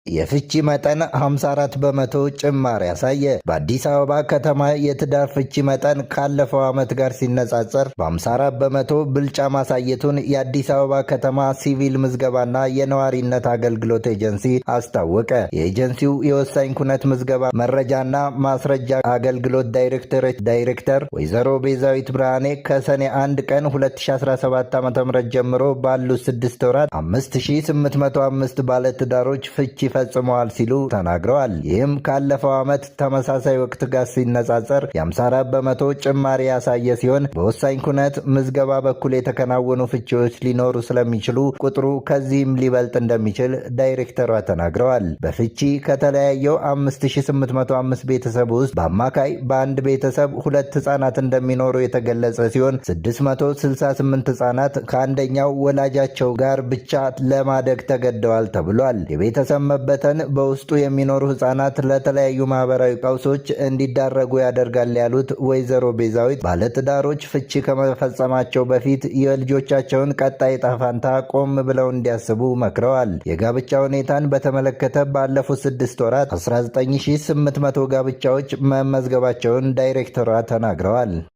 የፍቺ መጠን 54 በመቶ ጭማሪ ያሳየ። በአዲስ አበባ ከተማ የትዳር ፍቺ መጠን ካለፈው ዓመት ጋር ሲነጻጸር በ54 በመቶ ብልጫ ማሳየቱን የአዲስ አበባ ከተማ ሲቪል ምዝገባና የነዋሪነት አገልግሎት ኤጀንሲ አስታወቀ። የኤጀንሲው የወሳኝ ኩነት ምዝገባ መረጃና ማስረጃ አገልግሎት ዳይሬክተር ወይዘሮ ቤዛዊት ብርሃኔ ከሰኔ 1 ቀን 2017 ዓ.ም ጀምሮ ባሉት 6 ወራት 5805 ባለትዳሮች ፍቺ ፈጽመዋል ሲሉ ተናግረዋል። ይህም ካለፈው ዓመት ተመሳሳይ ወቅት ጋር ሲነጻጸር የ54 በመቶ ጭማሪ ያሳየ ሲሆን በወሳኝ ኩነት ምዝገባ በኩል የተከናወኑ ፍቺዎች ሊኖሩ ስለሚችሉ ቁጥሩ ከዚህም ሊበልጥ እንደሚችል ዳይሬክተሯ ተናግረዋል። በፍቺ ከተለያየው 5805 ቤተሰብ ውስጥ በአማካይ በአንድ ቤተሰብ 2 ህጻናት እንደሚኖሩ የተገለጸ ሲሆን 668 ህጻናት ከአንደኛው ወላጃቸው ጋር ብቻ ለማደግ ተገደዋል ተብሏል። የቤተሰብ መበተን በውስጡ የሚኖሩ ህጻናት ለተለያዩ ማህበራዊ ቀውሶች እንዲዳረጉ ያደርጋል ያሉት ወይዘሮ ቤዛዊት ባለትዳሮች ፍቺ ከመፈጸማቸው በፊት የልጆቻቸውን ቀጣይ ዕጣ ፈንታ ቆም ብለው እንዲያስቡ መክረዋል። የጋብቻ ሁኔታን በተመለከተ ባለፉት 6 ወራት 19800 ጋብቻዎች መመዝገባቸውን ዳይሬክተሯ ተናግረዋል።